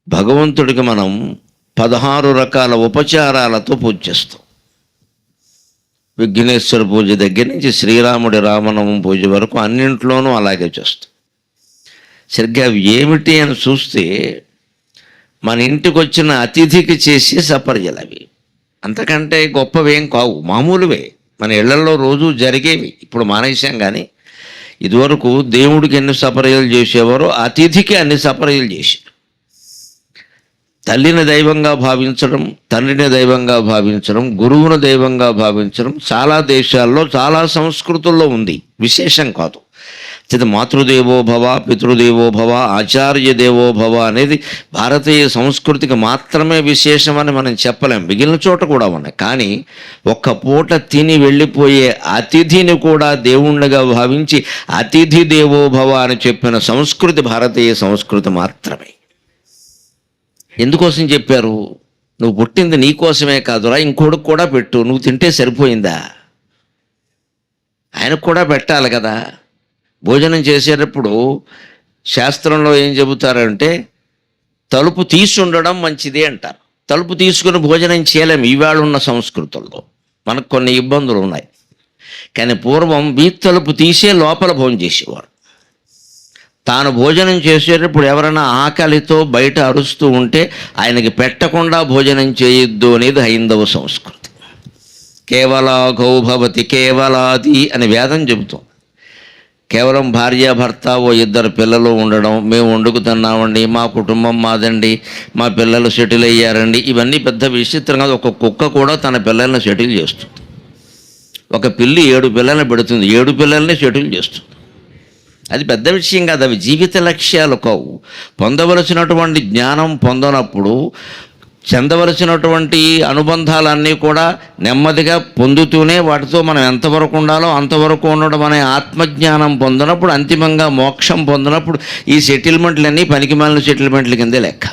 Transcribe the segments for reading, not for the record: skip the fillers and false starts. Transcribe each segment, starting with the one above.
భగవంతుడికి మనం 16 రకాల ఉపచారాలతో పూజ చేస్తాం. విఘ్నేశ్వర పూజ దగ్గర నుంచి శ్రీరాముడి రామనవం పూజ వరకు అన్నింట్లోనూ అలాగే చేస్తాం. సరిగ్గా అవి ఏమిటి అని చూస్తే మన ఇంటికి వచ్చిన అతిథికి చేసే సపర్యలు అవి. అంతకంటే గొప్పవేం కావు, మామూలువే, మన ఇళ్లలో రోజు జరిగేవి. ఇప్పుడు మానేశాం, కానీ ఇదివరకు దేవుడికి ఎన్ని సపర్యలు చేసేవారో అతిథికి అన్ని సపర్యలు చేశారు. తల్లిని దైవంగా భావించడం, తండ్రిని దైవంగా భావించడం, గురువును దైవంగా భావించడం చాలా దేశాల్లో, చాలా సంస్కృతుల్లో ఉంది, విశేషం కాదు. చేత మాతృదేవో భవ, పితృదేవో భవ, ఆచార్య దేవో భవ అనేది భారతీయ సంస్కృతికి మాత్రమే విశేషమని మనం చెప్పలేం, మిగిలిన చోట కూడా ఉన్నాయి. కానీ ఒక్క పూట తిని వెళ్ళిపోయే అతిథిని కూడా దేవుణ్ణిగా భావించి అతిథి దేవో భవ అని చెప్పిన సంస్కృతి భారతీయ సంస్కృతి మాత్రమే. ఎందుకోసం చెప్పారు? నువ్వు పుట్టింది నీకోసమే కాదురా, ఇంకోడికి కూడా పెట్టు. నువ్వు తింటే సరిపోయిందా? ఆయనకు కూడా పెట్టాలి కదా. భోజనం చేసేటప్పుడు శాస్త్రంలో ఏం చెబుతారంటే తలుపు తీసి ఉండడం మంచిది అంటారు. తలుపు తీసుకుని భోజనం చేయలేము ఈవేళ ఉన్న సంస్కృతుల్లో, మనకు కొన్ని ఇబ్బందులు ఉన్నాయి. కానీ పూర్వం తలుపు తీసే లోపల భోజనం చేసేవారు. తాను భోజనం చేసేటప్పుడు ఎవరైనా ఆకలితో బయట అరుస్తూ ఉంటే ఆయనకి పెట్టకుండా భోజనం చేయొద్దు అనేది హైందవ సంస్కృతి. కేవలా గౌభవతి కేవలాది అని వేదం చెబుతాం. కేవలం భార్యాభర్త, ఓ 2 పిల్లలు ఉండడం, మేము వండుకుతున్నామండి, మా కుటుంబం మాదండి, మా పిల్లలు సెటిల్ అయ్యారండి, ఇవన్నీ పెద్ద విచిత్రం కాదు. ఒక కుక్క కూడా తన పిల్లల్ని సెటిల్ చేస్తుంది. ఒక పిల్లి 7 పిల్లల్ని పెడుతుంది, 7 పిల్లల్ని సెటిల్ చేస్తుంది. అది పెద్ద విషయం కాదు, అవి జీవిత లక్ష్యాలు కావు. పొందవలసినటువంటి జ్ఞానం పొందనప్పుడు చెందవలసినటువంటి అనుబంధాలన్నీ కూడా నెమ్మదిగా పొందుతూనే వాటితో మనం ఎంతవరకు ఉండాలో అంతవరకు ఉండడం అనే ఆత్మజ్ఞానం పొందినప్పుడు, అంతిమంగా మోక్షం పొందినప్పుడు ఈ సెటిల్మెంట్లన్నీ పనికిమాలిన సెటిల్మెంట్ల కిందే లెక్క.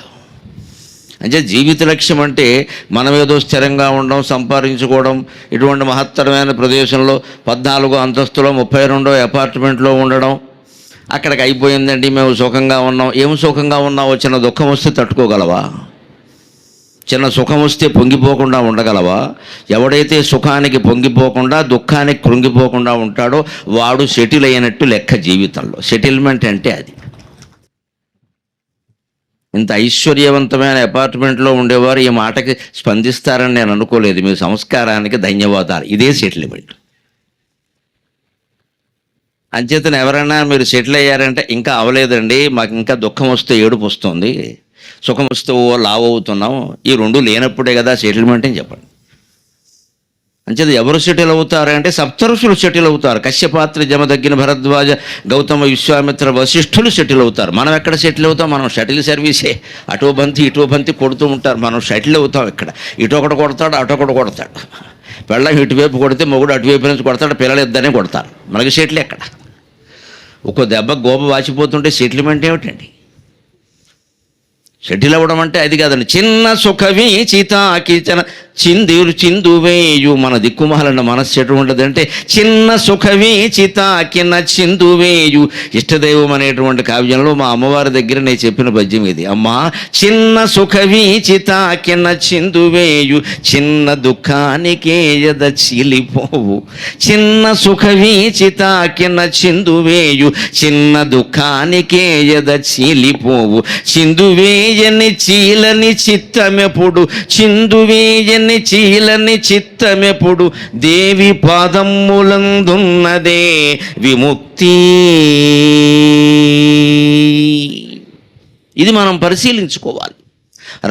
అంటే జీవిత లక్ష్యం అంటే మనం ఏదో స్థిరంగా ఉండడం, సంపాదించుకోవడం, ఇటువంటి మహత్తరమైన ప్రదేశంలో 14 అంతస్తులో 32 అపార్ట్మెంట్లో ఉండడం, అక్కడికి అయిపోయిందండి మేము సుఖంగా ఉన్నాం. ఏం సుఖంగా ఉన్నావో? చిన్న దుఃఖం వస్తే తట్టుకోగలవా? చిన్న సుఖం వస్తే పొంగిపోకుండా ఉండగలవా? ఎవడైతే సుఖానికి పొంగిపోకుండా దుఃఖానికి కృంగిపోకుండా ఉంటాడో వాడు సెటిల్ అయినట్టు లెక్క జీవితంలో. సెటిల్మెంట్ అంటే అది. ఇంత ఐశ్వర్యవంతమైన అపార్ట్మెంట్లో ఉండేవారు ఈ మాటకి స్పందిస్తారని నేను అనుకోలేదు. మీ సంస్కారానికి ధన్యవాదాలు. ఇదే సెటిల్మెంట్. అంచేతను ఎవరైనా మీరు సెటిల్ అయ్యారంటే ఇంకా అవలేదండి, మాకు ఇంకా దుఃఖం వస్తే ఏడుపు వస్తుంది, సుఖం వస్తే లావు అవుతున్నాం, ఈ 2 లేనప్పుడే కదా సెటిల్మెంట్ అని చెప్పండి. అంచేత ఎవరు సెటిల్ అవుతారంటే సప్తఋషులు సెటిల్ అవుతారు. కశ్యపాత్రి, జమదగ్గిన, భరద్వాజ, గౌతమ, విశ్వామిత్ర, వశిష్ఠులు సెటిల్ అవుతారు. మనం ఎక్కడ సెటిల్ అవుతాం? మనం షటిల్ సర్వీసే, అటో బంతి కొడుతూ ఉంటారు. మనం షటిల్ అవుతాం ఇక్కడ. ఇటొకటి కొడతాడు, అటొకటి కొడతాడు. పెళ్ళం ఇటువైపు కొడితే మొగుడు అటువైపు నుంచి కొడతాడు, పిల్లలు 2 కొడతారు. మనకి సెటిల్ ఎక్కడ? ఒక్కో దెబ్బ గోప వాచిపోతుంటే సెటిల్మెంట్ ఏమిటండి? సెటిల్ అవ్వడం అంటే అది కాదండి. చిన్న సుఖవి చితాకిచన చిందువేయు. మన దిక్కుమాలన్న మనస్సు ఎటు ఉంటుందంటే చిన్న సుఖవి చితాకిన చిందువేయు. ఇష్టదైవం అనేటువంటి కావ్యంలో మా అమ్మవారి దగ్గర నేను చెప్పిన పద్యం ఇది. అమ్మా, చిన్న సుఖవి చితాకిన చిందువేయు, చిన్న దుఃఖానికే ఎద చీలిపోవు. చిన్న సుఖవి చితాకిన చిందువేయు, చిన్న దుఃఖానికే ఎద చీలిపోవు. చిందువేయని చీలని చిత్తమెప్పుడు, చిందువేయని చీలని చిత్తమెప్పుడు, దేవి పాదములందున్నదే విముక్తి. ఇది మనం పరిశీలించుకోవాలి.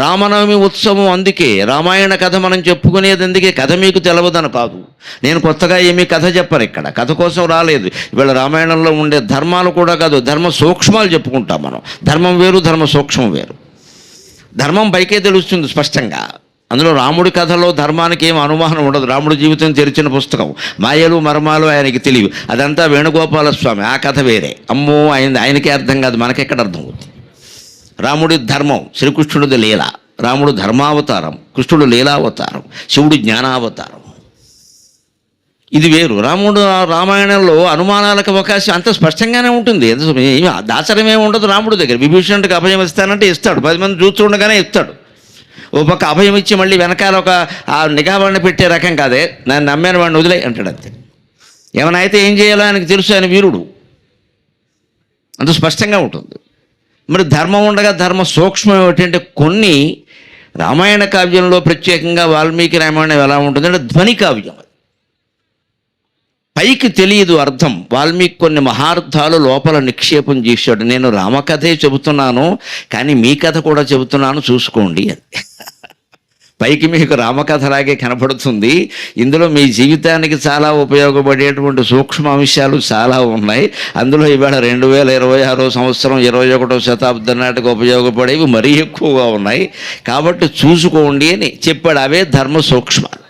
రామనవమి ఉత్సవం అందుకే, రామాయణ కథ మనం చెప్పుకునేది అందుకే. కథ మీకు తెలవదని కాదు, నేను కొత్తగా ఏమీ కథ చెప్పను ఇక్కడ, కథ కోసం రాలేదు. ఇవాళ రామాయణంలో ఉండే ధర్మాలు కూడా కాదు, ధర్మ సూక్ష్మాలు చెప్పుకుంటాం మనం. ధర్మం వేరు, ధర్మ సూక్ష్మం వేరు. ధర్మం పైకే తెలుస్తుంది స్పష్టంగా. అందులో రాముడి కథలో ధర్మానికి ఏం అనుమానం ఉండదు. రాముడి జీవితం తెరిచిన పుస్తకం, మాయలు మర్మాలు ఆయనకి తెలియవు. అదంతా వేణుగోపాలస్వామి, ఆ కథ వేరే. అమ్మో, ఆయనకే అర్థం కాదు, మనకెక్కడ అర్థం అవుతుంది. రాముడి ధర్మం, శ్రీకృష్ణుడిది లీల. రాముడు ధర్మావతారం, కృష్ణుడు లీలావతారం, శివుడు జ్ఞానావతారం. ఇది వేరు. రామాయణంలో అనుమానాలకు అవకాశం అంత స్పష్టంగానే ఉంటుంది. ఏమి దాచరం ఏమి ఉండదు రాముడి దగ్గర. విభీషణుడికి అభయం ఇస్తానంటే ఇస్తాడు, 10 మంది చూస్తుండగానే ఇస్తాడు. ఓ పక్క అభయం ఇచ్చి మళ్ళీ వెనకాల ఒక ఆ నిఘావాడిని పెట్టే రకం కాదే, నన్ను నమ్మాను వాడిని వదిలే అంటాడు అంతే. ఏమైనా అయితే ఏం చేయాలో ఆయనకు తెలుసు, ఆయన వీరుడు. అంత స్పష్టంగా ఉంటుంది. మరి ధర్మం ఉండగా ధర్మ సూక్ష్మం ఏమిటంటే కొన్ని రామాయణ కావ్యంలో ప్రత్యేకంగా వాల్మీకి రామాయణం ఎలా ఉంటుందంటే ధ్వని కావ్యం. పైకి తెలియదు అర్థం. వాల్మీకి కొన్ని మహార్థాలు లోపల నిక్షేపం చేశాడు. నేను రామకథే చెబుతున్నాను కానీ మీ కథ కూడా చెబుతున్నాను చూసుకోండి అని. పైకి మీకు రామకథలాగే కనపడుతుంది, ఇందులో మీ జీవితానికి చాలా ఉపయోగపడేటువంటి సూక్ష్మ అంశాలు చాలా ఉన్నాయి. అందులో ఇవాళ 2026 సంవత్సరం 21వ శతాబ్దం నాటికి ఉపయోగపడేవి మరీ ఎక్కువగా ఉన్నాయి, కాబట్టి చూసుకోండి అని చెప్పాడు. అవే ధర్మ సూక్ష్మాలు.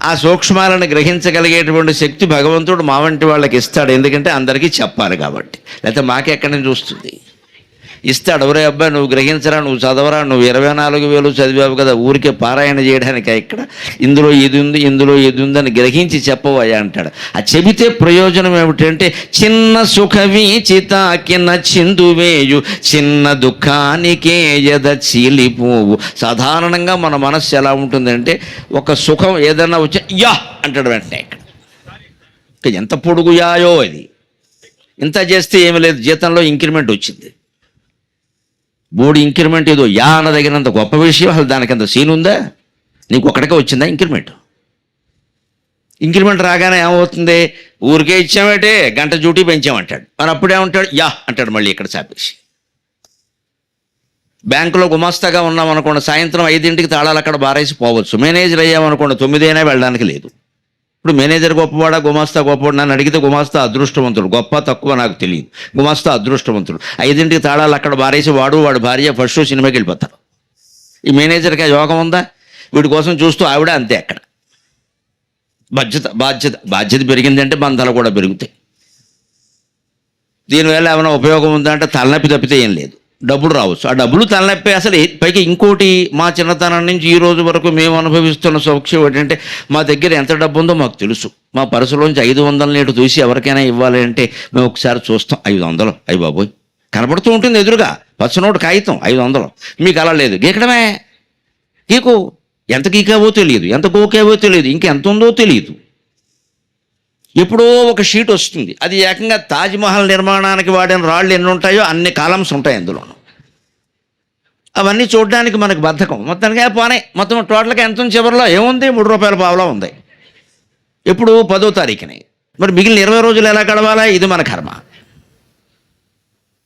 ఆ సూక్ష్మాలను గ్రహించగలిగేటువంటి శక్తి భగవంతుడు మా వంటి వాళ్ళకి ఇస్తాడు. ఎందుకంటే అందరికీ చెప్పాలి కాబట్టి, లేకపోతే మాకెక్కడి నుంచి వస్తుంది? ఇస్తాడు. ఎవరే అబ్బాయి నువ్వు గ్రహించరా, నువ్వు చదవరా, నువ్వు 24,000 చదివావు కదా, ఊరికే పారాయణ చేయడానికి ఇక్కడ ఇందులో ఇది ఉంది ఇందులో ఇది ఉందని గ్రహించి చెప్పవయ్యా అంటాడు. ఆ చెబితే ప్రయోజనం ఏమిటంటే చిన్న సుఖ వీచితాకిన చిందువేయు చిన్న దుఃఖానికే ఎద చీలిపోవు. సాధారణంగా మన మనస్సు ఎలా ఉంటుందంటే ఒక సుఖం ఏదన్నా వచ్చి యా అంటాడు వెంటనే. ఇక్కడ ఎంత పొడుగు యాయో అది. ఇంత చేస్తే ఏమి లేదు, జీతంలో ఇంక్రిమెంట్ వచ్చింది. బోర్డు ఇంక్రిమెంట్ ఏదో యా అనదగినంత గొప్ప విషయం, అసలు దానికంత సీన్ ఉందా? నీకు ఒక్కడికే వచ్చిందా ఇంక్రిమెంట్? ఇంక్రిమెంట్ రాగానే ఏమవుతుంది? ఊరికే ఇచ్చామేటే గంట డ్యూటీ పెంచామంటాడు. మరి అప్పుడేమంటాడు? యా అంటాడు మళ్ళీ ఇక్కడ చాపేసి. బ్యాంకులో గుమాస్తాగా ఉన్నామనుకోండి, సాయంత్రం 5ంటికి తాళాలు అక్కడ బారేసి పోవచ్చు. మేనేజర్ అయ్యామనుకోండి 9 అయినా వెళ్ళడానికి లేదు. ఇప్పుడు మేనేజర్ గొప్పవాడా గుమాస్తా గొప్పవాడు? నన్ను అడిగితే గుమాస్తా అదృష్టవంతుడు. గొప్ప తక్కువ నాకు తెలియదు, గుమాస్తా అదృష్టవంతుడు. 5ంటికి తాళాలు అక్కడ బారేసి వాడు వాడి భార్య ఫస్ట్ షో సినిమాకి వెళ్ళిపోతారు. ఈ మేనేజర్కి ఆ యోగం ఉందా? వీడి కోసం చూస్తూ ఆవిడ అంతే. అక్కడ బాధ్యత పెరిగిందంటే బంధాలు కూడా పెరుగుతాయి. దీనివల్ల ఏమైనా ఉపయోగం ఉందా అంటే తలనొప్పి తప్పితే ఏం లేదు. డబ్బులు రావచ్చు, ఆ డబ్బులు తలనొప్పి. అసలు పైకి ఇంకోటి, మా చిన్నతనం నుంచి ఈ రోజు వరకు మేము అనుభవిస్తున్న సౌఖ్యం ఏంటంటే మా దగ్గర ఎంత డబ్బు ఉందో మాకు తెలుసు. మా పర్సులోంచి 500 నేటు చూసి ఎవరికైనా ఇవ్వాలి అంటే మేము ఒకసారి చూస్తాం, 500 అయ్యి బాబోయ్ కనపడుతూ ఉంటుంది ఎదురుగా, పచ్చనోటు కాగితం 500. మీకు అలా లేదు, గీకడమే. గీకు ఎంత గీకావో తెలియదు, ఎంత గోకావో తెలియదు, ఇంకెంత ఉందో తెలియదు. ఎప్పుడో ఒక షీట్ వస్తుంది, అది ఏకంగా తాజ్మహల్ నిర్మాణానికి వాడిన రాళ్ళు ఎన్ని ఉంటాయో అన్ని కాలమ్స్ ఉంటాయి అందులోనూ. అవన్నీ చూడడానికి మనకు బద్ధకం. మొత్తానికి పోనే మొత్తం టోటల్గా ఎంత ఉంది? చివరిలో ఏముంది? 3 రూపాయల పావలా ఉంది. ఎప్పుడు? 10వ తారీఖుని. మరి మిగిలిన 20 రోజులు ఎలా గడవాలా? ఇది మన కర్మ.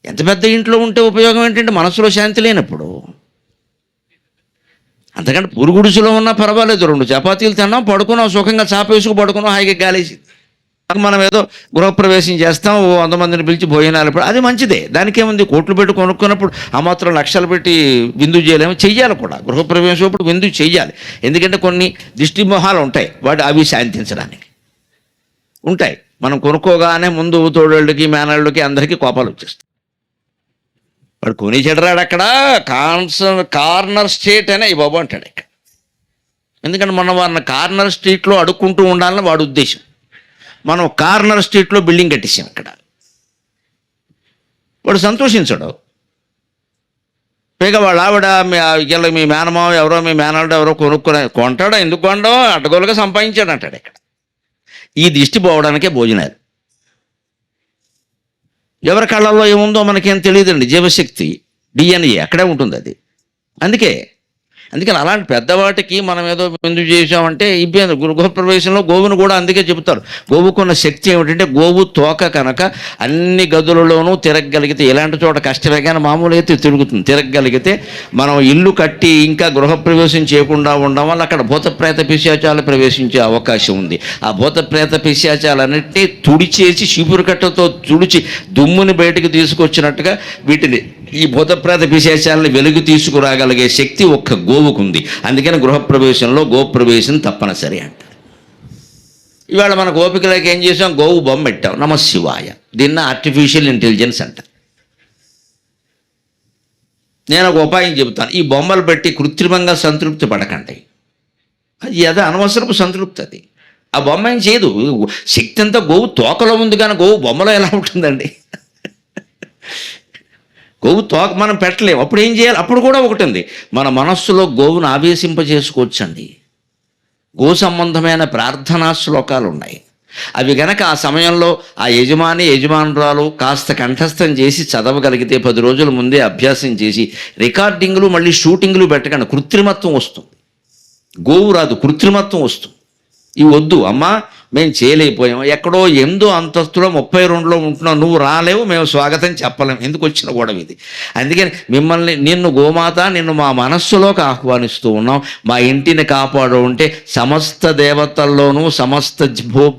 ఎంత పెద్ద ఇంట్లో ఉంటే ఉపయోగం ఏంటంటే మనసులో శాంతి లేనప్పుడు. అంతకంటే పురుగుడుసులో ఉన్నా పర్వాలేదు, 2 చపాతీలు తిన్నాం, పడుకున్నాం, సుఖంగా చాపేసుకు పడుకున్నాం, హాయిగా గాలేసి. మనం ఏదో గృహప్రవేశం చేస్తాం, 100 మందిని పిలిచి భోజనాలు, అది మంచిదే, దానికేముంది? కోట్లు పెట్టి కొనుక్కున్నప్పుడు ఆ మాత్రం లక్షలు పెట్టి విందు చేయలేము, చెయ్యాలి కూడా. గృహప్రవేశం అప్పుడు విందు చెయ్యాలి. ఎందుకంటే కొన్ని దిష్టి మొహాలు ఉంటాయి, వాటి అవి శాంతించడానికి ఉంటాయి. మనం కొనుక్కోగానే ముందు తోడోళ్ళకి మేనళ్ళకి అందరికీ కోపాలు వచ్చేస్తాయి. వాడు కొని చెడరాడు అక్కడ, కార్నర్ స్టేట్ అనే ఈ బాబు అంటాడు ఇక్కడ. ఎందుకంటే మనం వారిని కార్నర్ స్ట్రీట్లో అడుక్కుంటూ ఉండాలని వాడు ఉద్దేశం. మనం కార్నర్ స్ట్రీట్లో బిల్డింగ్ కట్టేసాం ఇక్కడ. వాడు సంతోషించడు. పైగా వాళ్ళ ఆవిడ మీ మేనమావ ఎవరో మీ మేనల్డ్ ఎవరో కొంటాడో, ఎందుకు కొండో, అడ్డగోలుగా సంపాదించాడు అంటాడు ఇక్కడ. ఈ దిష్టి పోవడానికే భోజనాలు. ఎవరి కళ్ళల్లో ఏముందో మనకేం తెలియదండి. జీవశక్తి DNA అక్కడే ఉంటుంది అది. అందుకని అలాంటి పెద్దవాటికి మనం ఏదో ఎందుకు చేసామంటే ఇబ్బంది. గృహప్రవేశంలో గోవును కూడా అందుకే చెబుతారు. గోవుకున్న శక్తి ఏమిటంటే గోవు తోక కనుక అన్ని గదులలోనూ తిరగగలిగితే, ఎలాంటి చోట కష్టమే కానీ మామూలు అయితే తిరుగుతుంది, తిరగగలిగితే మనం ఇల్లు కట్టి ఇంకా గృహప్రవేశం చేయకుండా ఉండడం వల్ల అక్కడ భూతప్రేత పిశాచాలు ప్రవేశించే అవకాశం ఉంది. ఆ భూతప్రేత పిశాచాలన్నింటినీ తుడిచేసి చీపురు కట్టతో తుడిచి దుమ్ముని బయటకు తీసుకొచ్చినట్టుగా వీటిని, ఈ భూతప్రేత పిశాచాలను వెలుగు తీసుకురాగలిగే శక్తి ఒక్క గోవుకుంది. అందుకని గృహప్రవేశంలో గోప్రవేశం తప్పనిసరి అంటారు. ఇవాళ మన గోపికలకి ఏం చేసాం? గోవు బొమ్మ పెట్టాం, నమశివాయ. దీన్ని ఆర్టిఫిషియల్ ఇంటెలిజెన్స్ అంటారు. నేను ఒక ఉపాయం చెబుతాను, ఈ బొమ్మలు పెట్టి కృత్రిమంగా సంతృప్తి పడకండి. అది అనవసరపు సంతృప్తి. అది ఆ బొమ్మ ఏం చేయదు. శక్తి అంతా గోవు తోకలో ఉంది, కానీ గోవు బొమ్మలో ఎలా ఉంటుందండి? గోవు తోక మనం పెట్టలేము. అప్పుడు ఏం చేయాలి? అప్పుడు కూడా ఒకటి ఉంది, మన మనస్సులో గోవును ఆవేశింపజేసుకోవచ్చండి. గో సంబంధమైన ప్రార్థనా శ్లోకాలు ఉన్నాయి. అవి గనక ఆ సమయంలో ఆ యజమానురాలు కాస్త కంఠస్థం చేసి చదవగలిగితే 10 రోజుల ముందే అభ్యాసం చేసి రికార్డింగ్లు మళ్ళీ షూటింగ్లు పెట్టకండి, కృత్రిమత్వం వస్తుంది. గోవు రాదు, కృత్రిమత్వం వస్తుంది. ఇవి వద్దు అమ్మా, మేము చేయలేకపోయాం, ఎక్కడో 8వ అంతస్తులో 32లో ఉంటున్నాం, నువ్వు రాలేవు, మేము స్వాగతం చెప్పలేము. ఎందుకు వచ్చిన గొడవ ఇది? అందుకని నిన్ను గోమాత, నిన్ను మా మనస్సులోకి ఆహ్వానిస్తూ ఉన్నాం, మా ఇంటిని కాపాడు అంటే సమస్త దేవతల్లోనూ సమస్త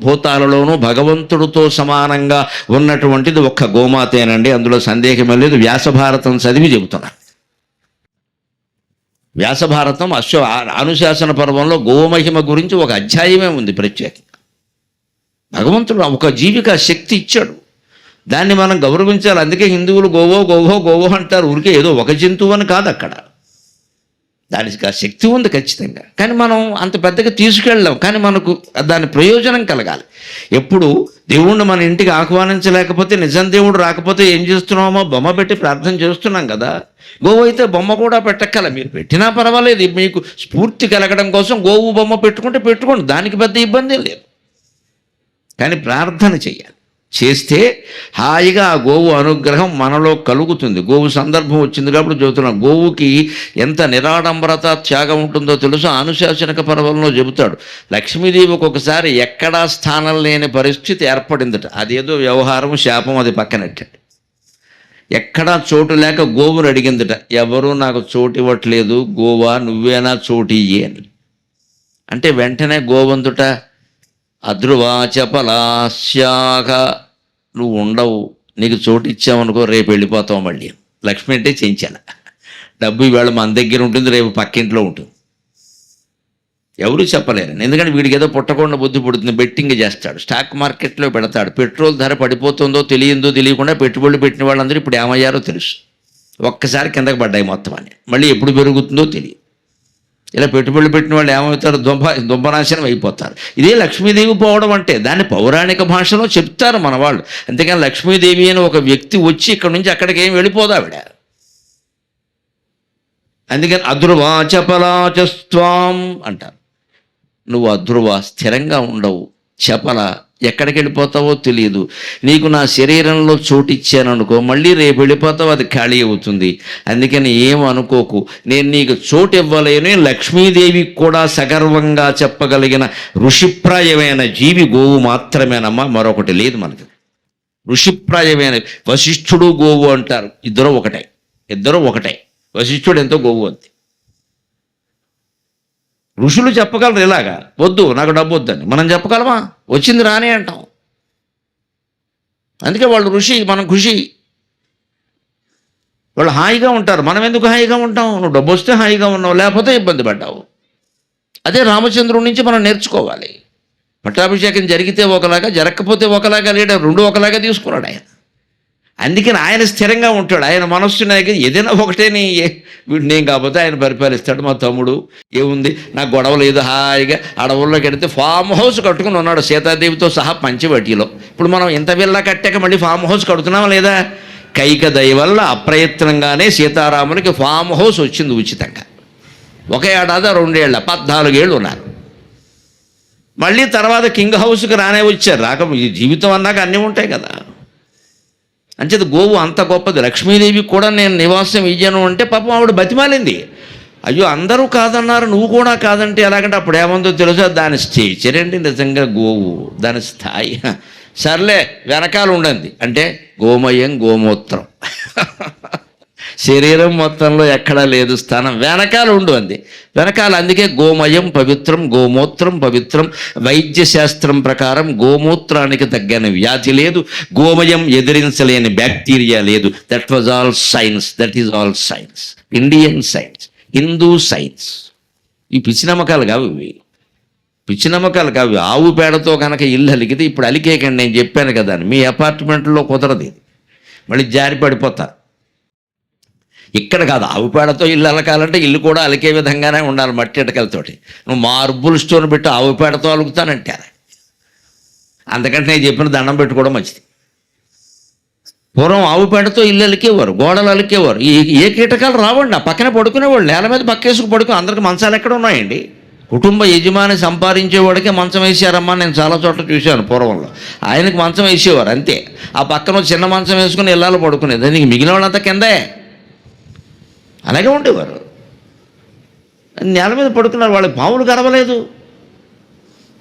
భూతాలలోనూ భగవంతుడితో సమానంగా ఉన్నటువంటిది ఒక్క గోమాతేనండి, అందులో సందేహమే లేదు. వ్యాసభారతం చదివి చెబుతున్నా. వ్యాసభారతం అనుశాసన పర్వంలో గోమహిమ గురించి ఒక అధ్యాయమే ఉంది ప్రత్యేకంగా. భగవంతుడు ఒక జీవికి ఆ శక్తి ఇచ్చాడు, దాన్ని మనం గౌరవించాలి. అందుకే హిందువులు గోవో అంటారు. ఊరికే ఏదో ఒక జంతువు అని కాదు, అక్కడ దానికి ఆ శక్తి ఉంది ఖచ్చితంగా. కానీ మనం అంత పెద్దగా తీసుకెళ్ళాం, కానీ మనకు దాని ప్రయోజనం కలగాలి. ఎప్పుడు దేవుణ్ణి మన ఇంటికి ఆహ్వానించలేకపోతే, నిజం దేవుడు రాకపోతే ఏం చేస్తున్నామో బొమ్మ పెట్టి ప్రార్థన చేస్తున్నాం కదా. గోవు అయితే బొమ్మ కూడా పెట్టక్కల, మీరు పెట్టినా పర్వాలేదు, మీకు స్ఫూర్తి కలగడం కోసం గోవు బొమ్మ పెట్టుకోండి, దానికి పెద్ద ఇబ్బంది లేదు. కానీ ప్రార్థన చేయాలి. చేస్తే హాయిగా ఆ గోవు అనుగ్రహం మనలో కలుగుతుంది. గోవు సందర్భం వచ్చింది కాబట్టి చెబుతున్నాం. గోవుకి ఎంత నిరాడంబరత త్యాగం ఉంటుందో తెలుసు. అనుశాసనిక పర్వంలో చెబుతాడు, లక్ష్మీదేవికి ఒకసారి ఎక్కడా స్థానం లేని పరిస్థితి ఏర్పడిందట. అదేదో వ్యవహారం శాపం, అది పక్కనట్టండి. ఎక్కడా చోటు లేక గోవును అడిగిందట, ఎవరూ నాకు చోటు ఇవ్వట్లేదు, గోవా నువ్వేనా చోటు ఇయ్యి అని. అంటే వెంటనే గోవంతుట, అధ్రువాచపలాశ్యాక, నువ్వు ఉండవు, నీకు చోటు ఇచ్చామనుకో రేపు వెళ్ళిపోతావు మళ్ళీ. లక్ష్మి అంటే చెంచాల, డబ్బు ఇవాళ మన దగ్గర ఉంటుంది, రేపు పక్కింట్లో ఉంటుంది. ఎవరు చెప్పలేరు, ఎందుకంటే వీడికి ఏదో పుట్టకుండా బుద్ధి పుడుతుంది. బెట్టింగ్ చేస్తాడు, స్టాక్ మార్కెట్లో పెడతాడు. పెట్రోల్ ధర పడిపోతుందో తెలియకుండా పెట్టుబడులు పెట్టిన వాళ్ళందరూ ఇప్పుడు ఏమయ్యారో తెలుసు. ఒక్కసారి కిందకి పడ్డాయి మొత్తం అని, మళ్ళీ ఎప్పుడు పెరుగుతుందో తెలియదు. ఇలా పెట్టుబడులు పెట్టిన వాళ్ళు ఏమవుతారు? దుంపనాశనం అయిపోతారు. ఇదే లక్ష్మీదేవి పోవడం అంటే. దాన్ని పౌరాణిక భాషలో చెప్తారు మన వాళ్ళు. అంతేకాని లక్ష్మీదేవి అని ఒక వ్యక్తి వచ్చి ఇక్కడ నుంచి అక్కడికి ఏం వెళ్ళిపోదా ఆవిడ. అందుకని అధ్రువాచపలాచస్వాం అంటారు. నువ్వు అధ్రువ, స్థిరంగా ఉండవు, చపల, ఎక్కడికి వెళ్ళిపోతావో తెలియదు. నీకు నా శరీరంలో చోటు ఇచ్చాననుకో, మళ్ళీ రేపు వెళ్ళిపోతావు, అది ఖాళీ అవుతుంది. అందుకని ఏం అనుకోకు, నేను నీకు చోటు ఇవ్వలేని. లక్ష్మీదేవికి కూడా సగర్వంగా చెప్పగలిగిన ఋషిప్రాయమైన జీవి గోవు మాత్రమేనమ్మా, మరొకటి లేదు మనకి. ఋషిప్రాయమైన వశిష్ఠుడు గోవు అంటారు, ఇద్దరు ఒకటే. వశిష్ఠుడు ఎంతో గోవు అంతే. ఋషులు చెప్పగలరు ఇలాగా, వద్దు నాకు డబ్బు వద్దని. మనం చెప్పగలమా? వచ్చింది రానే అంటాం. అందుకే వాళ్ళు ఋషి, మనం ఖుషి. వాళ్ళు హాయిగా ఉంటారు, మనం ఎందుకు హాయిగా ఉంటాం? నువ్వు డబ్బు వస్తే హాయిగా ఉన్నావు, లేకపోతే ఇబ్బంది పడ్డావు. అదే రామచంద్రుడి నుంచి మనం నేర్చుకోవాలి. పట్టాభిషేకం జరిగితే ఒకలాగా, జరగకపోతే ఒకలాగా లేడు, రెండు ఒకలాగా తీసుకున్నాడు ఆయన. అందుకని ఆయన స్థిరంగా ఉంటాడు. ఆయన మనస్సుని ఏదైనా ఒకటేని, వీడు నేను కాకపోతే ఆయన పరిపాలిస్తాడు. మా తమ్ముడు ఏముంది, నాకు గొడవ లేదు, హాయిగా అడవుల్లోకి వెడితే ఫామ్ హౌస్ కట్టుకుని ఉన్నాడు సీతాదేవితో సహా పంచవటిలో. ఇప్పుడు మనం ఇంత విల్లా కట్టాక మళ్ళీ ఫామ్ హౌస్ కడుతున్నామా లేదా? కైక దయ వల్ల అప్రయత్నంగానే సీతారామునికి ఫామ్ హౌస్ వచ్చింది ఉచితంగా. 1 ఏడాది 2 ఏళ్ళ 14 ఏళ్ళు ఉన్నారు. మళ్ళీ తర్వాత కింగ్ హౌస్కి రానే వచ్చారు. ఈ జీవితం అన్నాక అన్నీ ఉంటాయి కదా. అంచేది గోవు అంత గొప్పది. లక్ష్మీదేవి కూడా నేను నివాసం ఇయ్యను అంటే పాపం ఆవిడ బతిమాలింది. అయ్యో అందరూ కాదన్నారు, నువ్వు కూడా కాదంటే ఎలాగంటే అప్పుడు ఏమందో తెలుసా, దాని స్టేచర్ అండి నిజంగా గోవు, దాని స్థాయి. సర్లే వెనకాల ఉండండి అంటే గోమయం గోమూత్రం, శరీరం మొత్తంలో ఎక్కడా లేదు స్థానం, వెనకాల ఉండు అంది. వెనకాల అందుకే గోమయం పవిత్రం, గోమూత్రం పవిత్రం. వైద్య శాస్త్రం ప్రకారం గోమూత్రానికి తగ్గని వ్యాధి లేదు, గోమయం ఎదిరించలేని బ్యాక్టీరియా లేదు. That was all science, that is all science, Indian science, Hindu science. ఈ పిచ్చి నమ్మకాలు కావు ఇవి, పిచ్చి నమ్మకాలు కావు. ఆవు పేడతో కనుక ఇల్లు అలిగితే, ఇప్పుడు అలికేకండి నేను చెప్పాను కదా, మీ అపార్ట్మెంట్లో కుదరదు ఇది, మళ్ళీ జారి పడిపోతారు. ఇక్కడ కాదు, ఆవు పేడతో ఇల్లు అలకాలంటే ఇల్లు కూడా అలికే విధంగానే ఉండాలి, మట్టి ఇటకలతోటి. నువ్వు మార్బుల్ స్టోన్ పెట్టి ఆవు పేడతో అలుగుతానంటే అంతకంటే నేను చెప్పిన దండం పెట్టుకోవడం మంచిది. పూర్వం ఆవు పేడతో ఇల్లు అలికేవారు, గోడలు అలికేవారు. ఏ కీటకాలు రావండి. ఆ పక్కనే పడుకునేవాళ్ళు, నేల మీద పక్కేసుకు పడుకుని. అందరికి మంచాలు ఎక్కడ ఉన్నాయండి? కుటుంబ యజమాని సంపాదించేవాడికే మంచం వేసారమ్మా, నేను చాలా చోట్ల చూశాను పూర్వంలో. ఆయనకి మంచం వేసేవారు అంతే. ఆ పక్కన చిన్న మంచం వేసుకుని ఇళ్ళలో పడుకునేది. దానికి మిగిలిన వాళ్ళంతా కిందే అలాగే ఉండేవారు. నేల మీద పడుకున్నారు. వాళ్ళకి పాములు కరవలేదు,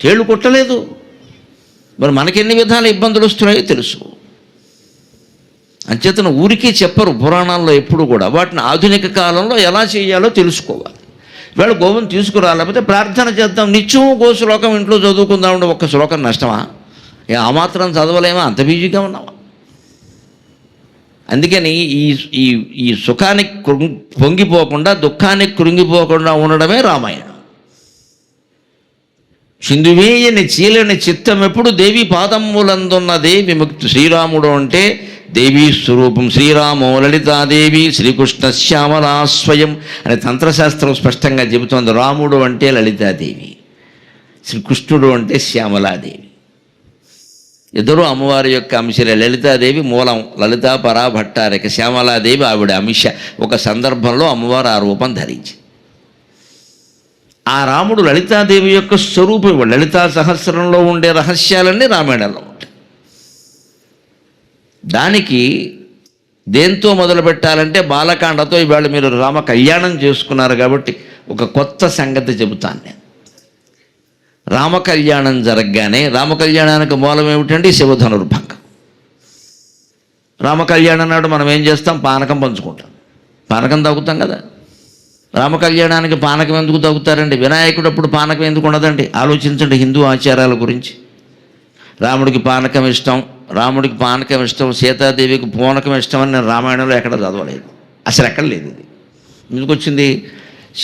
తేళ్ళు కుట్టలేదు. మరి మనకెన్ని విధాల ఇబ్బందులు వస్తున్నాయో తెలుసు. అంచేతన ఊరికే చెప్పరు పురాణాల్లో ఎప్పుడు కూడా. వాటిని ఆధునిక కాలంలో ఎలా చేయాలో తెలుసుకోవాలి. వీళ్ళు గోవును తీసుకురాలేకపోతే ప్రార్థన చేద్దాం. నిత్యం గో శ్లోకం ఇంట్లో చదువుకుందామంటే ఒక్క శ్లోకం నష్టమా? ఆ మాత్రం చదవలేమా? అంత బిజీగా ఉన్నామా? అందుకని ఈ సుఖానికి పొంగిపోకుండా, దుఃఖానికి కృంగిపోకుండా ఉండడమే రామాయణం. సింధువేయని చీలని చిత్తం ఎప్పుడు దేవి పాదమ్ములందున్నదే విముక్తి. శ్రీరాముడు అంటే దేవీ స్వరూపం. శ్రీరామో లలితాదేవి శ్రీకృష్ణ శ్యామలా స్వయం అనే తంత్రశాస్త్రం స్పష్టంగా చెబుతోంది. రాముడు అంటే లలితాదేవి, శ్రీకృష్ణుడు అంటే శ్యామలాదేవి. ఇద్దరు అమ్మవారి యొక్క అంశలే. లలితాదేవి మూలం లలితా పరాభట్టారిక, శ్యామలాదేవి ఆవిడ అంశ. ఒక సందర్భంలో అమ్మవారు ఆ రూపం ధరించి, ఆ రాముడు లలితాదేవి యొక్క స్వరూపం. లలితా సహస్రంలో ఉండే రహస్యాలన్నీ రామాయణంలో ఉంటాయి. దానికి దేంతో మొదలు పెట్టాలంటే బాలకాండతో. ఇవాళ మీరు రామ కళ్యాణం చేసుకున్నారు కాబట్టి ఒక కొత్త సంగతి చెబుతాను నేను. రామ కళ్యాణం జరగగానే, రామ కళ్యాణానికి మూలం ఏమిటంటే శివధనుర్భంగం. రామ కళ్యాణం నాడు మనం ఏం చేస్తాం? పానకం పంచుకుంటాం, పానకం తాగుతాం కదా. రామ కళ్యాణానికి పానకం ఎందుకు తాగుతారండి? వినాయకుడు అప్పుడు పానకం ఎందుకు ఉండదండి? ఆలోచించండి హిందూ ఆచారాల గురించి. రాముడికి పానకం ఇష్టం, రాముడికి పానకం ఇష్టం, సీతాదేవికి పూనకం ఇష్టం అని నేను రామాయణంలో ఎక్కడ చదవలేదు, అసలు ఎక్కడ లేదు. ఇది ఎందుకు వచ్చింది?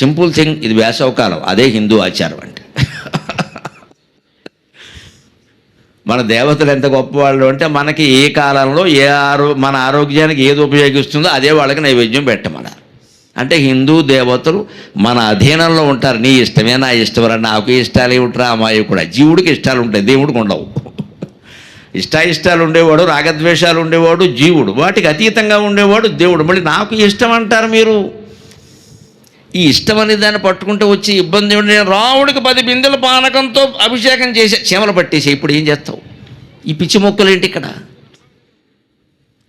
సింపుల్ థింగ్, ఇది వేసవకాలం. అదే హిందూ ఆచారం అంటే. మన దేవతలు ఎంత గొప్పవాళ్ళు అంటే, మనకి ఏ కాలంలో మన ఆరోగ్యానికి ఏది ఉపయోగిస్తుందో అదే వాళ్ళకి నైవేద్యం పెట్టమన్నారు. అంటే హిందూ దేవతలు మన అధీనంలో ఉంటారు. నీ ఇష్టమే, నా ఇష్టమరా, నాకు ఇష్టాలు ఏమిట్రా అమ్మాయి కూడా. జీవుడికి ఇష్టాలు ఉంటాయి, దేవుడికి ఉండవు. ఇష్టాయిష్టాలు ఉండేవాడు, రాగద్వేషాలు ఉండేవాడు జీవుడు, వాటికి అతీతంగా ఉండేవాడు దేవుడు. మళ్ళీ నాకు ఇష్టం అంటారు మీరు. ఈ ఇష్టం అనే దాన్ని పట్టుకుంటూ వచ్చి ఇబ్బంది ఏమిటి? రాముడికి 10 బిందెల పానకంతో అభిషేకం చేసే, చీమలు పట్టేసి ఇప్పుడు ఏం చేస్తావు? ఈ పిచ్చి మొక్కలు ఏంటి ఇక్కడ?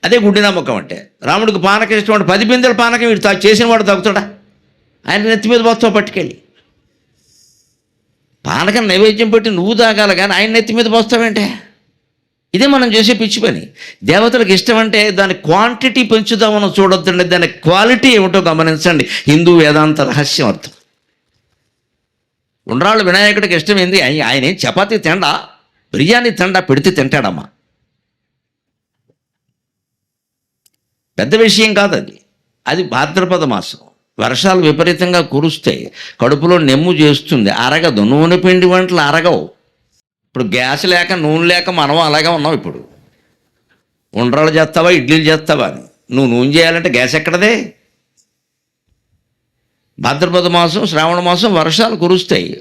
అదే గుడ్డి నమ్మకం అంటే. రాముడికి పానకం ఇష్టం అంటే 10 బిందెల పానకం వీడు చేసిన వాడు తాగుతాడా? ఆయన నెత్తి మీద పోస్తావు పట్టుకెళ్ళి. పానకం నైవేద్యం పెట్టి నువ్వు తాగాలి కానీ ఆయన నెత్తి మీద పోస్తావేంటే? ఇదే మనం చేసే పిచ్చి పని. దేవతలకు ఇష్టం అంటే దాని క్వాంటిటీ పెంచుదామని చూడొద్దండి, దాని క్వాలిటీ ఏమిటో గమనించండి. హిందూ వేదాంత రహస్యం అర్థం. ఉండ్రాళ్ళు వినాయకుడికి ఇష్టం ఏంది? ఆయన చపాతీ తిండా, బిర్యానీ తిండా పెడితే తింటాడమ్మా. పెద్ద విషయం కాదు అది. అది భాద్రపద మాసం, వర్షాలు విపరీతంగా కురుస్తే కడుపులో నెమ్ము చేస్తుంది, అరగదు. నూనె పిండి వంటలు అరగవు. ఇప్పుడు గ్యాస్ లేక, నూనె లేక మనం అలాగే ఉన్నాం. ఇప్పుడు ఉండ్రాలు చేస్తావా, ఇడ్లీలు చేస్తావా అని. నువ్వు నూనె చేయాలంటే గ్యాస్ ఎక్కడదే? భాద్రపద మాసం, శ్రావణ మాసం వర్షాలు కురుస్తాయి.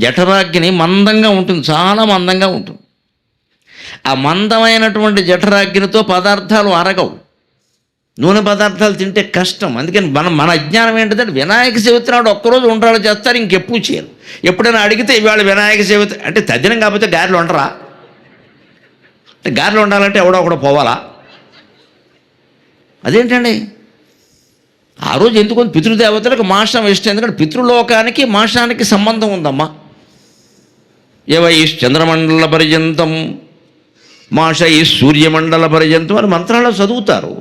జఠరాగ్ని మందంగా ఉంటుంది, చాలా మందంగా ఉంటుంది. ఆ మందమైనటువంటి జఠరాగ్నితో పదార్థాలు అరగవు. నూనె పదార్థాలు తింటే కష్టం. అందుకని మన అజ్ఞానం ఏంటంటే, వినాయక చవితి నాడు ఒక్కరోజు ఉండ్రాలు చేస్తారు, ఇంకెప్పుడు చేయరు. ఎప్పుడైనా అడిగితే ఇవాళ వినాయక చవితి అంటే తద్దినం కాకపోతే గారెలు వండరా? గారెలు వండాలంటే ఎవడో ఒకడో పోవాలా? అదేంటండి? ఆ రోజు ఎందుకు పితృదేవతలకు మాంసం ఇష్టం? ఎందుకంటే పితృలోకానికి మాంసానికి సంబంధం ఉందమ్మా. ఏవై చంద్రమండల పర్యంతం మాష ఈ సూర్యమండల పర్యంతం అని మంత్రాల్లో చదువుతారు.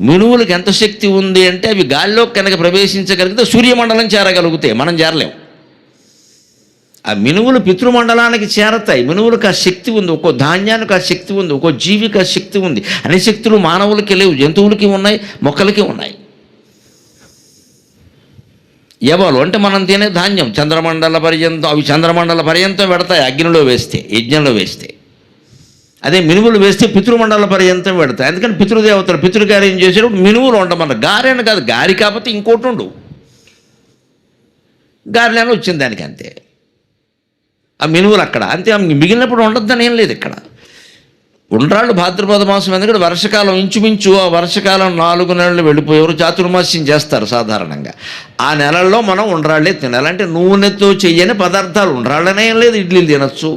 మినువులకు ఎంత శక్తి ఉంది అంటే, అవి గాల్లో కనుక ప్రవేశించగలిగితే సూర్యమండలం చేరగలుగుతాయి, మనం చేరలేము. ఆ మినువులు పితృమండలానికి చేరతాయి. మినువులకు ఆ శక్తి ఉంది, ఒక్కో ధాన్యానికి ఆ శక్తి ఉంది, ఒక్కో జీవికి ఆ శక్తి ఉంది. అనే శక్తులు మానవులకి లేవు, జంతువులకి ఉన్నాయి, మొక్కలకి ఉన్నాయి. ఎవరు అంటే మనం తినే ధాన్యం చంద్రమండల పర్యంతం, అవి చంద్రమండల పర్యంతం పెడతాయి అగ్నిలో వేస్తే, యజ్ఞంలో వేస్తే. అదే మినుములు వేస్తే పితృమండల పర్యంతం పెడతాయి. అందుకని పితృదేవతలు పితృకార్యం చేసేటప్పుడు మినుములు ఉండమన్నారు. గారెని కాదు, గారి కాకపోతే ఇంకోటి ఉండు, గారెలని వచ్చింది దానికి అంతే. ఆ మినుములు అక్కడ అంతే, మిగిలినప్పుడు ఉండొద్దని ఏం లేదు ఇక్కడ. ఉండ్రాళ్ళు భాద్రపద మాసం ఎందుకంటే వర్షకాలం ఇంచుమించు ఆ వర్షకాలం 4 నెలలు వెళ్ళిపోయేవారు చాతుర్మాస్యం చేస్తారు సాధారణంగా. ఆ నెలల్లో మనం ఉండ్రాళ్ళే తినాలి. అంటే నూనెతో చెయ్యని పదార్థాలు, ఉండ్రాళ్ళనే ఏం లేదు, ఇడ్లీలు తినచ్చు,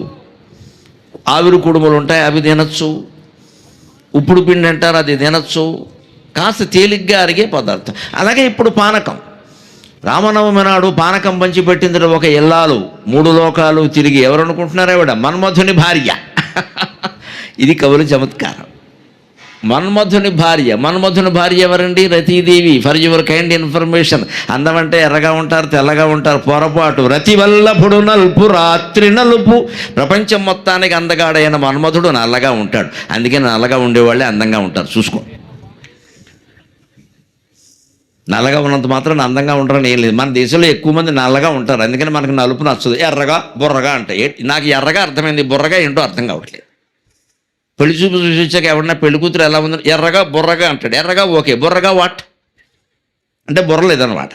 ఆవిరి కుడుములు ఉంటాయి అవి తినచ్చు, ఉప్పుడు పిండి అంటారు అది తినచ్చు, కాస్త తేలిగ్గా అరిగే పదార్థం. అలాగే ఇప్పుడు పానకం, రామనవమి నాడు పానకం పంచిపెట్టింది ఒక ఇల్లాలు 3 లోకాలు తిరిగి. ఎవరు అనుకుంటున్నారా? ఆవిడ మన్మధుని భార్య. ఇది కవుల చమత్కారం. మన్మధుని భార్య ఎవరండి? Ratidevi. For your kind information, అందమంటే ఎర్రగా ఉంటారు, తెల్లగా ఉంటారు, పొరపాటు. రతివల్లభుడు నలుపు, రాత్రి నలుపు. ప్రపంచం మొత్తానికి అందగాడైన మన్మధుడు నల్లగా ఉంటాడు. అందుకే నల్లగా ఉండేవాళ్ళే అందంగా ఉంటారు. చూసుకో, నల్లగా ఉన్నంత మాత్రం అందంగా ఉంటారని ఏం లేదు. మన దేశంలో ఎక్కువ మంది నల్లగా ఉంటారు, అందుకని మనకు నలుపు నచ్చదు. ఎర్రగా బుర్రగా అంటే నాకు ఎర్రగా అర్థమైంది, బుర్రగా ఏంటో అర్థం కావట్లేదు. పెళ్లి చూపు చూసి వచ్చాక ఎవరన్నా పెళ్లి కూతురు ఎలా ఉంది, ఎర్రగా బుర్రగా అంటాడు. ఎర్రగా ఓకే, బుర్రగా వాట్ అంటే బుర్ర లేదన్నమాట.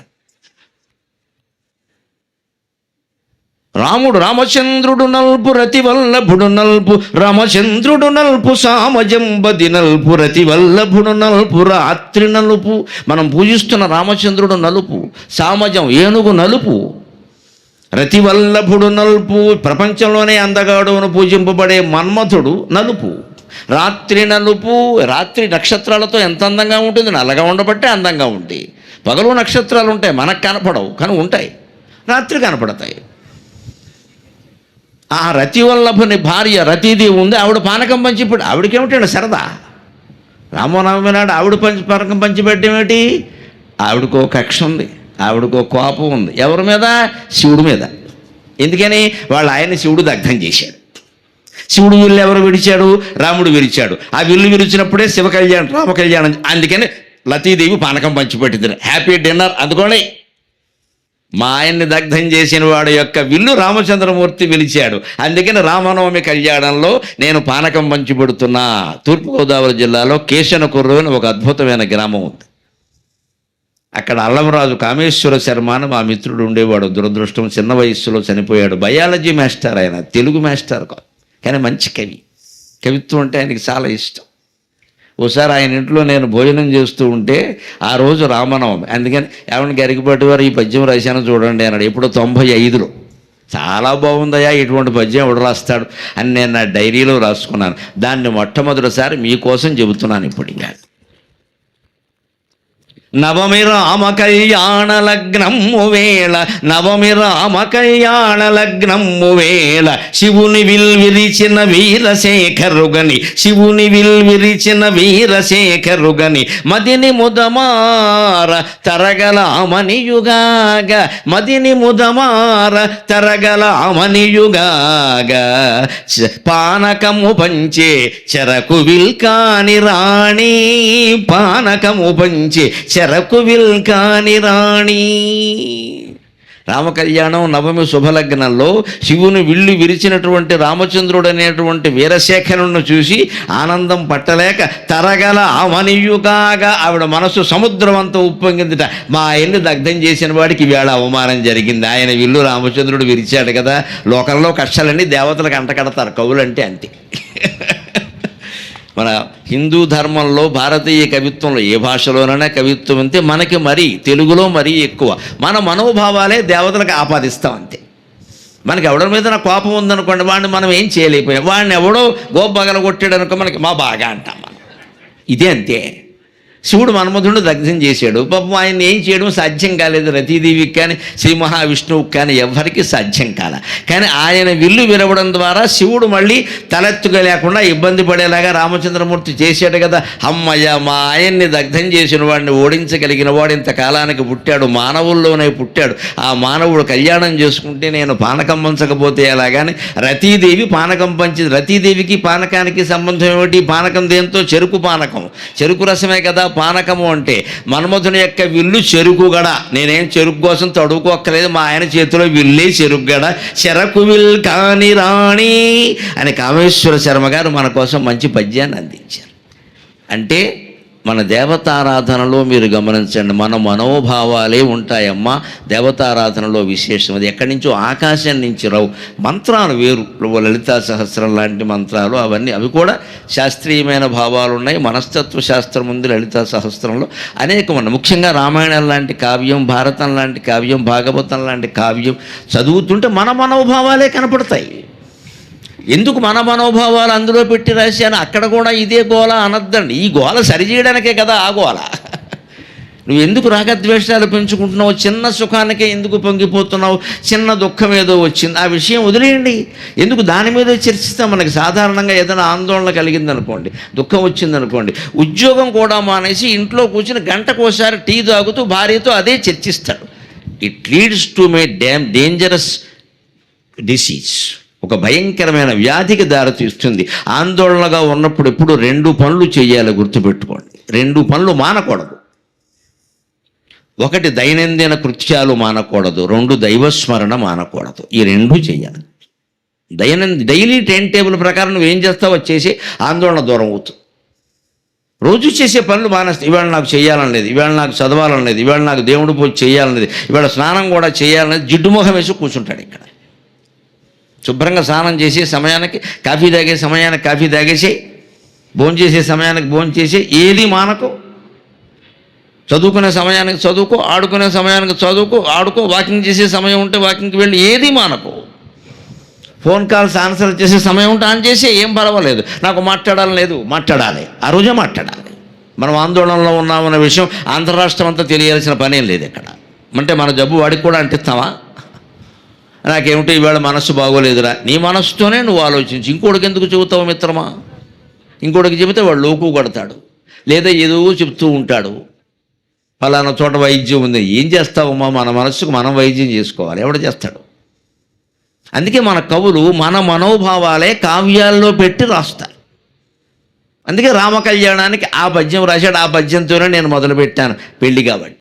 రాముడు రామచంద్రుడు నల్పు, రతివల్లభుడు నల్పు. రామచంద్రుడు నల్పు, సామజంబది నల్పు. రతివల్లభుడు నల్పు, రాత్రి నలుపు. మనం పూజిస్తున్న రామచంద్రుడు నలుపు, సామజం ఏనుగు నలుపు, రతివల్లభుడు నలుపు. ప్రపంచంలోనే అందగాడును పూజింపబడే మన్మథుడు నలుపు, రాత్రి నలుపు. రాత్రి నక్షత్రాలతో ఎంత అందంగా ఉంటుంది, నల్లగా ఉండబట్టే అందంగా ఉంది. పగలు నక్షత్రాలు ఉంటాయి, మనకు కనపడవు కానీ ఉంటాయి, రాత్రి కనపడతాయి. ఆ రతివల్లభుని భార్య రతీదేవి ఉంది, ఆవిడ పానకం పంచిపెట్టి. ఆవిడకేమిటండి సరదా? రామనవమి నాడు ఆవిడ పానకం పంచిపెట్టేమిటి? ఆవిడకో కక్ష ఉంది, ఆవిడకో కోపం ఉంది. ఎవరి మీద? శివుడి మీద. ఎందుకని? వాళ్ళ ఆయన శివుడు దగ్ధం చేశాడు. శివుడు విల్లు ఎవరు విడిచాడు? రాముడు విరిచాడు. ఆ విల్లు విరిచినప్పుడే శివ కళ్యాణం, రామ కళ్యాణం. అందుకని లతీదేవి పానకం పంచిపెట్టింది. హ్యాపీ డిన్నర్ అందుకోండి. మా ఆయన్ని దగ్ధం చేసిన వాడు యొక్క విల్లు రామచంద్రమూర్తి విలిచాడు. అందుకని రామనవమి కళ్యాణంలో నేను పానకం పంచిపెడుతున్నా. తూర్పుగోదావరి జిల్లాలో కేశనకుర్రు అని ఒక అద్భుతమైన గ్రామం ఉంది. అక్కడ అల్లంరాజు కామేశ్వర శర్మ అని మా మిత్రుడు ఉండేవాడు. దురదృష్టం, చిన్న వయస్సులో చనిపోయాడు. బయాలజీ మాస్టర్ ఆయన, తెలుగు మాస్టర్ కాదు కానీ మంచి కవి. కవిత్వం అంటే ఆయనకి చాలా ఇష్టం. ఓసారి ఆయన ఇంట్లో నేను భోజనం చేస్తూ ఉంటే ఆ రోజు రామనవమి, అందుకని ఏమన్నా గరికపాటి వారు ఈ పద్యం రాశాను చూడండి అన్నాడు. ఎప్పుడో 95లో. చాలా బాగుందయ్యా, ఇటువంటి పద్యం ఎవడు రాస్తాడు అని నేను నా డైరీలో రాసుకున్నాను. దాన్ని మొట్టమొదటిసారి మీకోసం చెబుతున్నాను ఇప్పుడు. ఇంకా నవమి రామ కళ్యాణ లగ్నము వేళ, నవమి రామ కళ్యాణ లగ్నము వేళ. శివుని విల్విరిచిన వీరశేఖరుగని, శివుని విల్విరిచిన వీరశేఖరుగని. మదిని ముదమార తరగలామనియుగాగ, మదిని ముదమార తరగలామనియుగాగ. పానకము పంచే చెరకు విల్కాని రాణి, పానకము పంచే చెరకు విల్కాని రాణి. రామకళ్యాణం నవమి శుభలగ్నంలో శివుని విల్లు విరిచినటువంటి రామచంద్రుడు అనేటువంటి వీరశేఖరులను చూసి ఆనందం పట్టలేక తరగల అవనియుగాగా ఆవిడ మనసు సముద్రం అంతా ఉప్పొంగిందిట. మా ఆయన్ని దగ్ధం చేసిన వాడికి ఈవేళ అవమానం జరిగింది. ఆయన విల్లు రామచంద్రుడు విరిచాడు కదా. లోకంలో కష్టాలన్నీ దేవతలకు అంటకడతారు, కవులంటే అంతే. మన హిందూ ధర్మంలో, భారతీయ కవిత్వంలో, ఏ భాషలోనైనా కవిత్వం అంతే. మనకి మరీ తెలుగులో మరీ ఎక్కువ మన మనోభావాలే దేవతలకు ఆపాదిస్తాం అంతే. మనకి ఎవడి మీద నా కోపం ఉందనుకోండి, వాడిని మనం ఏం చేయలేకపోయాం. వాడిని ఎవడో గోపగల కొట్టాడు అనుకో, మనకి మా బాగా అంటాం మనం. ఇదే అంతే. శివుడు మన్మధుడు దగ్ధం చేశాడు. పాపం ఆయన ఏం చేయడం సాధ్యం కాలేదు. రతీదేవికి కానీ శ్రీ మహావిష్ణువుకి కానీ ఎవ్వరికీ సాధ్యం కాల. కానీ ఆయన విల్లు విరవడం ద్వారా శివుడు మళ్ళీ తలెత్తుగా లేకుండా ఇబ్బంది పడేలాగా రామచంద్రమూర్తి చేశాడు కదా. అమ్మయ్య, మా ఆయన్ని దగ్ధం చేసిన వాడిని ఓడించగలిగిన వాడు ఇంతకాలానికి పుట్టాడు, మానవుల్లోనే పుట్టాడు. ఆ మానవుడు కళ్యాణం చేసుకుంటే నేను పానకం పంచకపోతే ఎలాగాని రతీదేవి పానకం పంచింది. రతీదేవికి పానకానికి సంబంధం ఏమిటి? పానకం దేంతో? చెరుకు పానకం, చెరుకు రసమే కదా పానకము అంటే. మన్మధుని యొక్క విల్లు చెరుకుగడ. నేనేం చెరుకు కోసం తడుకోక్కలేదు, మా ఆయన చేతిలో విల్లే చెరుకుగడ. చెరకు విల్ కాని రాణి అని కామేశ్వర శర్మ గారు మన కోసం మంచి పద్యాన్ని అందించారు. అంటే మన దేవతారాధనలో మీరు గమనించండి, మన మనోభావాలే ఉంటాయమ్మా దేవతారాధనలో విశేషం. అది ఎక్కడి నుంచో ఆకాశం నుంచి రావు. మంత్రాలు వేరు, లలితా సహస్రం లాంటి మంత్రాలు అవన్నీ, అవి కూడా శాస్త్రీయమైన భావాలు ఉన్నాయి. మనస్తత్వ శాస్త్రం ఉంది లలితా సహస్రంలో అనేకమంది. ముఖ్యంగా రామాయణం లాంటి కావ్యం, భారతం లాంటి కావ్యం, భాగవతం లాంటి కావ్యం చదువుతుంటే మన మనోభావాలే కనపడతాయి. ఎందుకు మన మనోభావాలు అందులో పెట్టి రాశాను, అక్కడ కూడా ఇదే గోల అనద్దండి. ఈ గోల సరిచేయడానికే కదా ఆ గోల. నువ్వు ఎందుకు రాగద్వేషాలు పెంచుకుంటున్నావు? చిన్న సుఖానికే ఎందుకు పొంగిపోతున్నావు? చిన్న దుఃఖం ఏదో వచ్చింది, ఆ విషయం వదిలేయండి. ఎందుకు దాని మీద చర్చిస్తాం? మనకి సాధారణంగా ఏదైనా ఆందోళన కలిగిందనుకోండి, దుఃఖం వచ్చిందనుకోండి, ఉద్యోగం కూడా మానేసి ఇంట్లో కూర్చుని గంటకోసారి టీ తాగుతూ భార్యతో అదే చర్చిస్తాడు. It leads to may dangerous disease. ఒక భయంకరమైన వ్యాధికి దారితీస్తుంది. ఆందోళనగా ఉన్నప్పుడు ఎప్పుడు 2 పనులు చేయాలి, గుర్తుపెట్టుకోండి. 2 పనులు మానకూడదు. 1 దైనందిన కృత్యాలు మానకూడదు, 2 దైవస్మరణ మానకూడదు. ఈ 2 చేయాలి. డైలీ టైం టేబుల్ ప్రకారం నువ్వేం చేస్తావో చేసి ఆందోళన దూరం అవుతుంది. రోజు చేసే పనులు మానేస్తే, ఇవాళ నాకు చేయాలని లేదు, ఇవాళ నాకు చదవాలని లేదు, ఇవాళ నాకు దేవుడు పూజ చేయాలని లేదు, ఇవాళ స్నానం కూడా చేయాలనేది, జిడ్డుమొహం వేసి కూర్చుంటాడు. ఇక్కడ శుభ్రంగా స్నానం చేసే సమయానికి కాఫీ తాగే సమయానికి కాఫీ తాగేసి, భోజనం చేసే సమయానికి భోజనం చేసి, ఏది మానకు. చదువుకునే సమయానికి చదువుకో, ఆడుకునే సమయానికి చదువుకో, ఆడుకో, వాకింగ్ చేసే సమయం ఉంటే వాకింగ్కి వెళ్ళి, ఏది మానకు. ఫోన్ కాల్స్ ఆన్సర్ చేసే సమయం ఉంటే ఆన్ చేసి, ఏం పర్వాలేదు. నాకు మాట్లాడాలని లేదు, మాట్లాడాలి, ఆ రోజే మాట్లాడాలి. మనం ఆందోళనలో ఉన్నామన్న విషయం అంతరాష్ట్రం అంతా తెలియాల్సిన పనేం లేదు ఇక్కడ. అంటే మన జబ్బు వాడికి కూడా అంటిస్తావా? నాకేమిటో ఇవాళ మనస్సు బాగోలేదురా, నీ మనస్సుతోనే నువ్వు ఆలోచించి, ఇంకోటికి ఎందుకు చెబుతావు మిత్రమా? ఇంకోటికి చెబితే వాడు లోకు కొడతాడు, లేదా ఏదో చెప్తూ ఉంటాడు, ఫలానా చోట వైద్యం ఉంది. ఏం చేస్తావమ్మా? మన మనస్సుకు మనం వైద్యం చేసుకోవాలి, ఎవడు చేస్తాడు? అందుకే మన కవులు మన మనోభావాలే కావ్యాల్లో పెట్టి రాస్తారు. అందుకే రామ కళ్యాణానికి ఆ పద్యం రాశాడు. ఆ పద్యంతోనే నేను మొదలుపెట్టాను పెళ్లి కాబట్టి.